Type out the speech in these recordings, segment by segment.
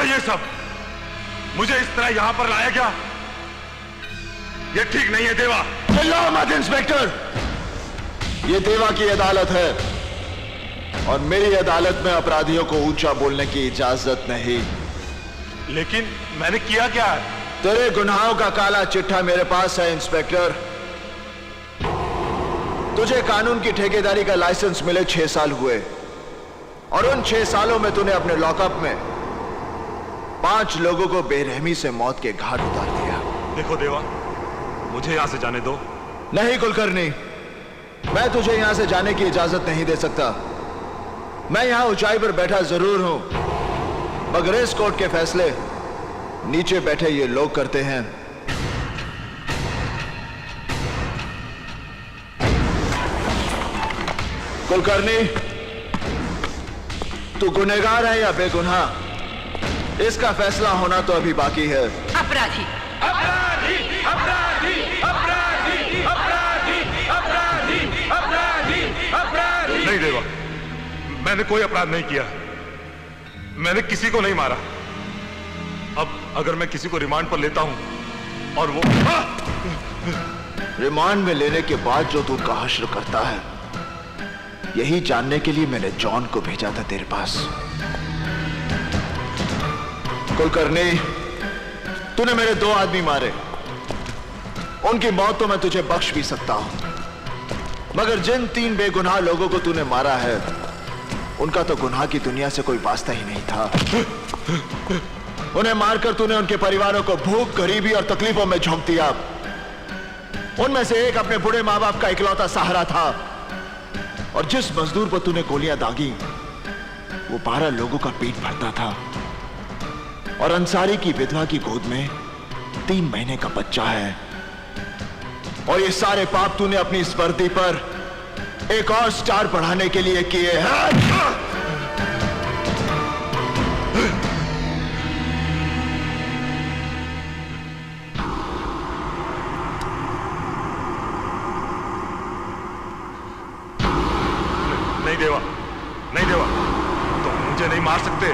ये सब? मुझे इस तरह यहां पर लाया गया, ये ठीक नहीं है देवा। चिल्लाओ मत इंस्पेक्टर, ये देवा की अदालत है और मेरी अदालत में अपराधियों को ऊंचा बोलने की इजाजत नहीं। लेकिन मैंने किया क्या है? तेरे गुनाहों का काला चिट्ठा मेरे पास है इंस्पेक्टर। तुझे कानून की ठेकेदारी का लाइसेंस मिले 6 साल हुए और उन 6 सालों में तूने अपने लॉकअप में 5 लोगों को बेरहमी से मौत के घाट उतार दिया। देखो देवा, मुझे यहां से जाने दो। नहीं कुलकर्णी, मैं तुझे यहां से जाने की इजाजत नहीं दे सकता। मैं यहां ऊंचाई पर बैठा जरूर हूं, मगर इस कोर्ट के फैसले नीचे बैठे ये लोग करते हैं। कुलकर्णी, तू गुनहगार है या बेगुनाह, इसका फैसला होना तो अभी बाकी है। अपराधी अपराधी अपराधी अपराधी अपराधी अपराधी अपराधी अपराधी। नहीं देवा, मैंने कोई अपराध नहीं किया, मैंने किसी को नहीं मारा। अब अगर मैं किसी को रिमांड पर लेता हूं और वो रिमांड में लेने के बाद जो तू उनका हश्र करता है, यही जानने के लिए मैंने जॉन को भेजा था तेरे पास। कुलकर्णी, तूने मेरे 2 आदमी मारे, उनकी मौत तो मैं तुझे बख्श भी सकता हूं, मगर जिन 3 बेगुनाह लोगों को तूने मारा है, उनका तो गुनाह की दुनिया से कोई वास्ता ही नहीं था। उन्हें मारकर तूने उनके परिवारों को भूख, गरीबी और तकलीफों में झोंक दिया। उनमें से एक अपने बूढ़े मां बाप का इकलौता सहारा था और जिस मजदूर पर तूने गोलियां दागी, वो 12 लोगों का पेट भरता था और अंसारी की विधवा की गोद में 3 महीने का बच्चा है। और ये सारे पाप तूने अपनी इस वर्दी पर एक और स्टार बढ़ाने के लिए किए हैं। नहीं देवा, नहीं देवा, तुम मुझे नहीं मार सकते।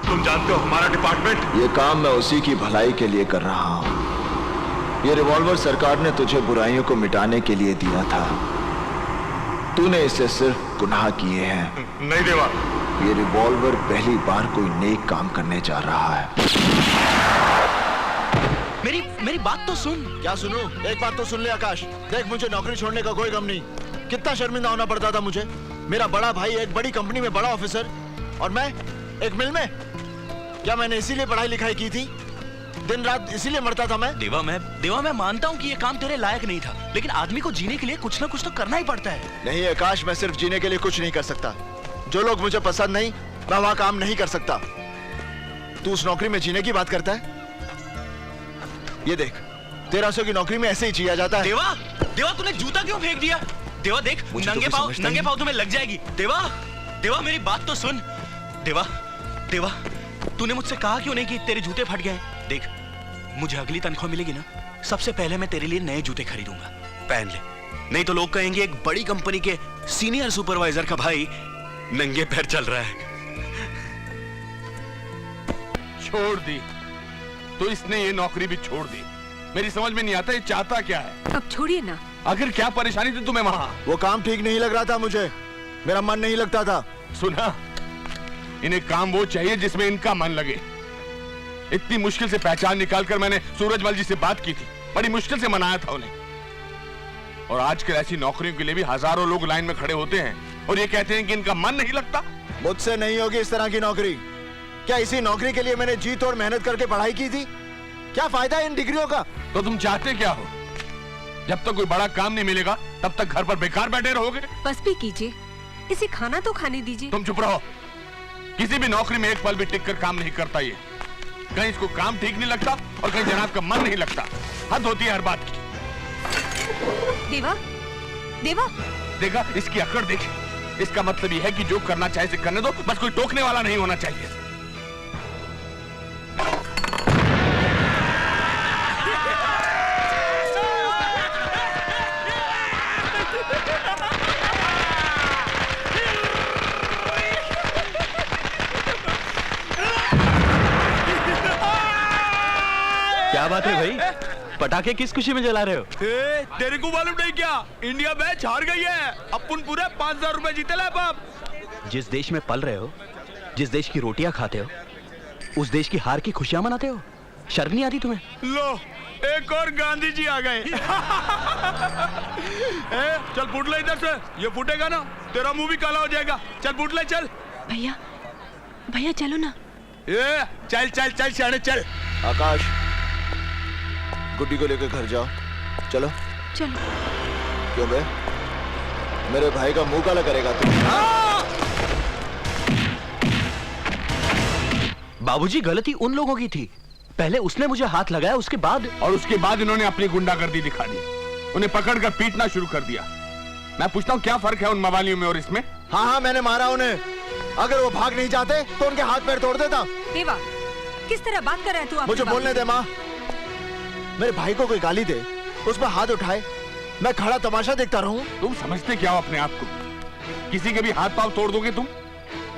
तुम जानते हो हमारा डिपार्टमेंट। ये काम मैं उसी की भलाई के लिए कर रहा हूं। ये रिवॉल्वर सरकार ने तुझे बुराइयों को मिटाने के लिए दिया था, तूने इससे सिर्फ गुनाह किए हैं। नहीं देवा, ये रिवॉल्वर पहली बार कोई नेक काम करने जा रहा है। मेरी बात तो सुन। क्या सुनूं? एक बात तो सुन ले आकाश, देख मुझे नौकरी छोड़ने का कोई गम नहीं। कितना शर्मिंदा होना पड़ता था मुझे। मेरा बड़ा भाई एक बड़ी कंपनी में बड़ा ऑफिसर और मैं एक मिल में। क्या मैंने इसीलिए पढ़ाई लिखाई की थी? दिन रात इसीलिए मरता था मैं? देवा, मैं मानता हूँ कि ये काम तेरे लायक नहीं था, लेकिन आदमी को जीने के लिए कुछ ना कुछ तो करना ही पड़ता है। नहीं आकाश, मैं सिर्फ जीने के लिए कुछ नहीं कर सकता। जो लोग मुझे पसंद नहीं, मैं वहां काम नहीं कर सकता। तू उस नौकरी में जीने की बात करता है? ये देख, 1300 की नौकरी में ऐसे ही जिया जाता है। देवा तूने जूता क्यों फेंक दिया? देवा देख, नंगे पाँव तुम्हें लग जाएगी। देवा मेरी बात तो सुन। देवा तूने मुझसे कहा क्यों नहीं कि तेरे जूते फट गए? देख, मुझे अगली तनख्वाह मिलेगी ना, सबसे पहले मैं तेरे लिए नए जूते खरीदूंगा, पहन ले। नहीं तो लोग कहेंगे एक बड़ी कंपनी के सीनियर सुपरवाइजर का भाई नंगे पैर चल रहा है। छोड़ दी तो इसने ये नौकरी भी छोड़ दी। मेरी समझ में नहीं आता ये चाहता क्या है। अब छोड़िए ना। आखिर क्या परेशानी थी तुम्हें वहां? वो काम ठीक नहीं लग रहा था मुझे, मेरा मन नहीं लगता था। सुना, इन्हें काम वो चाहिए जिसमें इनका मन लगे। इतनी मुश्किल से पहचान निकालकर मैंने सूरजमल जी से बात की थी, बड़ी मुश्किल से मनाया था उन्हें। और आजकल ऐसी नौकरियों के लिए भी हजारों लोग लाइन में खड़े होते हैं और ये कहते हैं कि इनका मन नहीं लगता। मुझसे नहीं होगी इस तरह की नौकरी। क्या इसी नौकरी के लिए मैंने जी तोड़ मेहनत करके पढ़ाई की थी? क्या फायदा इन डिग्रियों का? तो तुम चाहते क्या हो? जब तक कोई बड़ा काम नहीं मिलेगा तब तक घर पर बेकार बैठे रहोगे? बस भी कीजिए, इसे खाना तो खाने दीजिए। तुम चुप रहो। किसी भी नौकरी में एक पल भी टिक कर काम नहीं करता ये। कहीं इसको काम ठीक नहीं लगता और कहीं जनाब का मन नहीं लगता। हद होती है हर बात की। देवा देखा, इसकी अकड़ देख। इसका मतलब यह है कि जो करना चाहे इसे करने दो, बस कोई टोकने वाला नहीं होना चाहिए। क्या बात है भाई, पटाखे किस खुशी में जला रहे हो? तेरे को मालूम नहीं क्या, इंडिया मैच हार गई है, अपन पूरे 5,000 रुपए जीते ला बाप। जिस देश में पल रहे हो, जिस देश की रोटियां खाते हो, उस देश की हार की खुशियां मनाते हो, शर्म नहीं आती तुम्हें? लो, एक और गांधी जी आ गए। चल फूट ले इधर से, ये फूटेगा ना तेरा मुंह भी काला हो जाएगा। चल फूट ले, चल भैया भैया चलो ना। ए, चल चल चल शाने चल। आकाश, गुड्डी को लेकर घर जाओ। चलो। चलो। क्यों बे? मेरे भाई का मुंह काला करेगा तू? बाबूजी, गलती उन लोगों की थी, पहले उसने मुझे हाथ लगाया, उसके बाद इन्होंने अपनी गुंडागर्दी दिखा दी, उन्हें पकड़कर पीटना शुरू कर दिया। मैं पूछता हूँ क्या फर्क है उन मवालियों में और इसमें? हाँ हाँ, मैंने मारा उन्हें। अगर वो भाग नहीं जाते तो उनके हाथ पैर तोड़ देता। देवा, किस तरह बात कर रहा है तू? मुझे बोलने दे माँ। मेरे भाई को कोई गाली दे, उस पर हाथ उठाए, मैं खड़ा तमाशा देखता रहूं? तुम समझते क्या हो अपने आप को? किसी के भी हाथ पांव तोड़ दोगे तुम,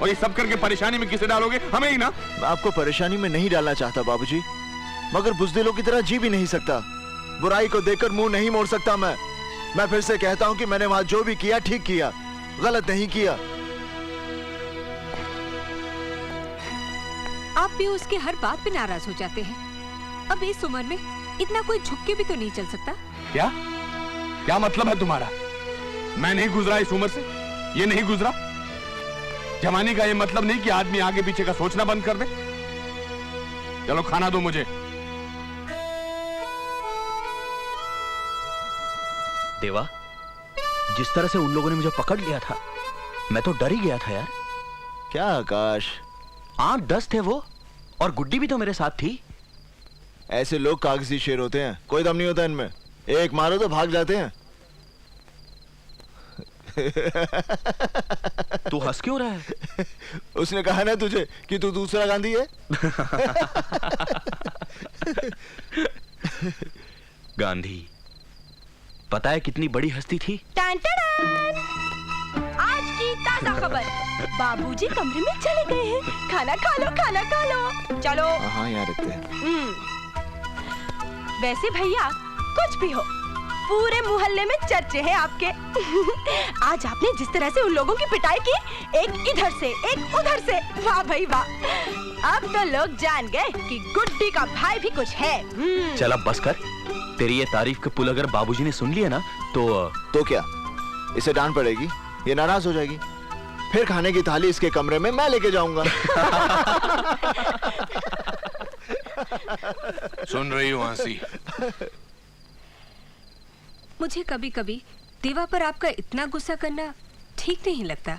और ये सब करके परेशानी में किसे डालोगे? हमें ही ना। मैं आपको परेशानी में नहीं डालना चाहता बाबूजी, मगर बुज़दिलों की तरह जी भी नहीं सकता। बुराई को देखकर मुंह नहीं मोड़ सकता मैं फिर से कहता हूं कि मैंने वहां जो भी किया ठीक किया, गलत नहीं किया। आप भी उसके हर बात पे नाराज हो जाते हैं। अब इस उम्र में इतना कोई झुक के भी तो नहीं चल सकता। क्या क्या मतलब है तुम्हारा? मैं नहीं गुजरा इस उम्र से, ये नहीं गुजरा। जवानी का ये मतलब नहीं कि आदमी आगे पीछे का सोचना बंद कर दे। चलो खाना दो मुझे। देवा, जिस तरह से उन लोगों ने मुझे पकड़ लिया था, मैं तो डर ही गया था यार। क्या आकाश? 8-10 थे वो, और गुड्डी भी तो मेरे साथ थी। ऐसे लोग कागजी शेर होते हैं, कोई दम नहीं होता इनमें। एक मारो तो भाग जाते हैं। तू हंस क्यों रहा है? उसने कहा ना तुझे कि तू दूसरा गांधी है। गांधी, पता है कितनी बड़ी हस्ती थी? टान टान! आज की ताजा खबर, बाबूजी कमरे में चले गए हैं। खाना खा लो, खाना खा लो। चलो। हाँ, यहाँ रखते हैं। वैसे भैया, कुछ भी हो, पूरे मोहल्ले में चर्चे हैं आपके। आज आपने जिस तरह से उन लोगों की पिटाई की, एक इधर से एक उधर से, वाह भाई वाह। अब तो लोग जान गए कि गुड्डी का भाई भी कुछ है। चल अब बस कर। तेरी ये तारीफ के पुल अगर बाबूजी ने सुन लिए ना तो क्या इसे डांट पड़ेगी? ये नाराज हो जाएगी। फिर खाने की थाली इसके कमरे में मैं लेके जाऊंगा। सुन रही हूँ हंसी? मुझे कभी कभी देवा पर आपका इतना गुस्सा करना ठीक नहीं लगता।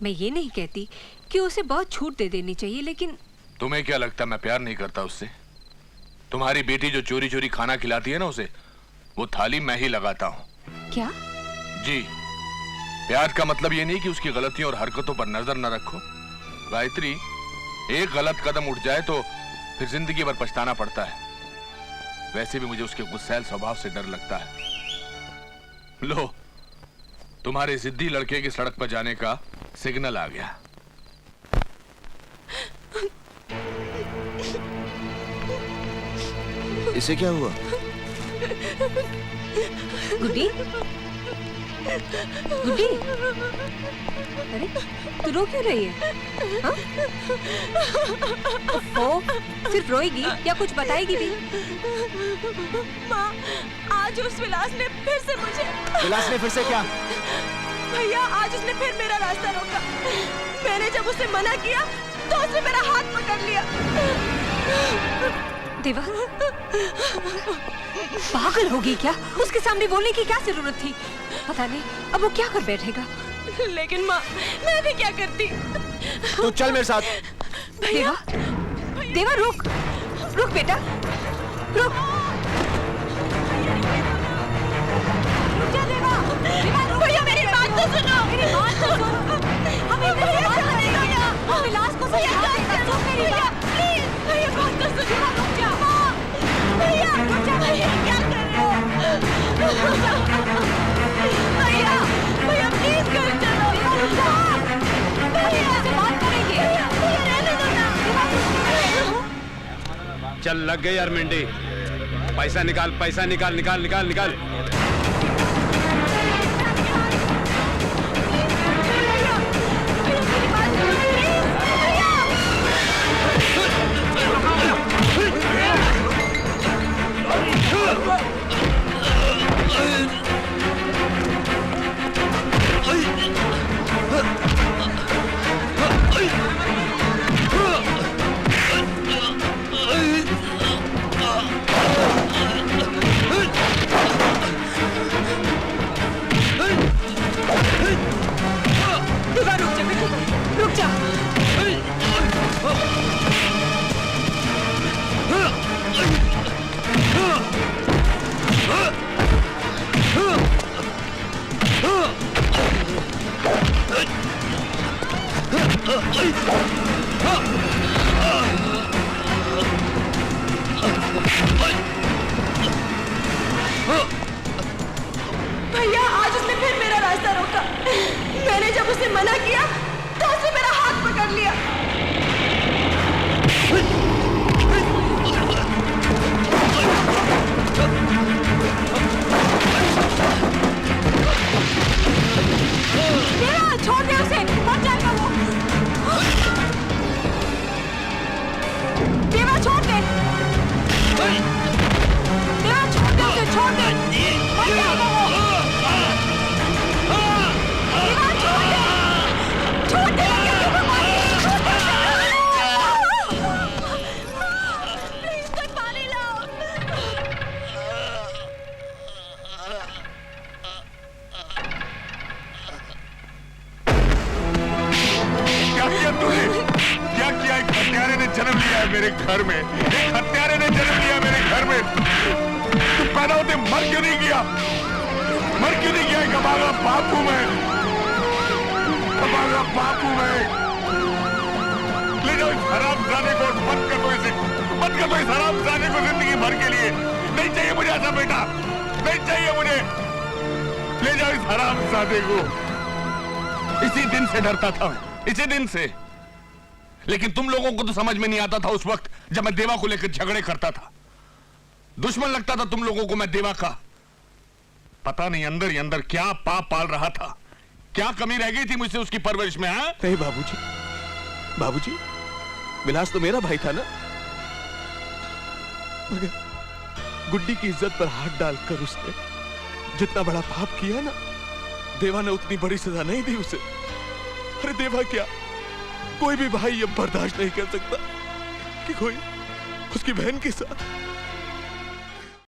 मैं ये नहीं कहती कि उसे बहुत छूट दे देनी चाहिए, लेकिन तुम्हें क्या लगता मैं प्यार नहीं करता उससे? तुम्हारी बेटी जो चोरी चोरी खाना खिलाती है ना उसे, वो थाली मैं ही लगाता हूँ। क्या? जी, प्यार का मतलब ये नहीं कि उसकी गलतियों और हरकतों पर नजर न रखो। गायत्री, एक गलत कदम उठ जाए तो फिर जिंदगी भर पछताना पड़ता है। वैसे भी मुझे उसके गुस्सैल स्वभाव से डर लगता है। लो, तुम्हारे जिद्दी लड़के की सड़क पर जाने का सिग्नल आ गया। इसे क्या हुआ? गुड्डी, गुड्डी, अरे तू रो क्यों रही है? हाँ? ओ, सिर्फ रोएगी या कुछ बताएगी भी? माँ, आज उस विलास ने फिर से मुझे। विलास ने फिर से क्या? भैया, आज उसने फिर मेरा रास्ता रोका। मैंने जब उसे मना किया तो उसने मेरा हाथ पकड़ लिया। देवा, पागल होगी क्या? उसके सामने बोलने की क्या जरूरत थी? पता नहीं अब वो क्या कर बैठेगा। लेकिन माँ, मैं भी क्या करती? तू चल मेरे साथ। देवा, देवा रुक, रुक बेटा, रुक। रुक जा देवा, देवा रुक। भैया मेरी बात तो सुनो। मेरी बात तो सुनो। हम इधर से बात करेंगे। हम विलास को समझा देगा। सुन मेरी बात। प्लीज, भैया बात तो सुनो। रुक जा। भैया, रुक जा। भैया क्या कर रहे हो? भैया, भैया प्लीज घर चलो। रुक जा। भैया से बात करेंगे। भैया रहने दो ना। चल लग गई यार मेंढी। पैसा निकाल, पैसा निकाल, निकाल निकाल निकाल। रुक जा। भैया आज उसने फिर मेरा रास्ता रोका। मैंने जब उसे मना किया तो उसने मेरा हाथ पकड़ लिया। देवा, छोड़ दे उसे, मर जाएगा वो। देवा छोड़ दे। देवा छोड़ दे उसे, छोड़ दे, मर जाएगा वो। देवा छोड़ दे, छोड़ दे, प्लीज कोई पानी लाओ। क्या किया तूने? क्या किया? एक हत्यारे ने जन्म लिया है मेरे घर में, एक हत्यारे ने जन्म लिया मेरे घर में। तू पैदा होते मर क्यों नहीं गया? मर क्यों नहीं गया? एक अभागा बाप हूं मैं, अभागा बाप हूं मैं। ले जाओ इस हरामजादे को, बंद कर दो इसे, बंद कर दो इस हरामजादे को जिंदगी भर के लिए। नहीं चाहिए मुझे ऐसा बेटा, नहीं चाहिए मुझे। ले जाओ इस हरामजादे को। इसी दिन से डरता था मैं, इसी दिन से। लेकिन तुम लोगों को तो समझ में नहीं आता था उस वक्त जब मैं देवा को लेकर झगड़े करता था। दुश्मन लगता था तुम लोगों को मैं देवा का। पता नहीं अंदर ही अंदर क्या पाप पाल रहा था, क्या कमी रह गई थी मुझसे उसकी परवरिश में। हाँ नहीं बाबूजी, बाबूजी, विलास तो मेरा भाई था ना। मगर गुड्डी की इज्जत पर हाथ डालकर उसने जितना बड़ा पाप किया ना, देवा ने उतनी बड़ी सजा नहीं दी उसे। अरे देवा क्या, कोई भी भाई ये बर्दाश्त नहीं कर सकता कि कोई उसकी बहन के साथ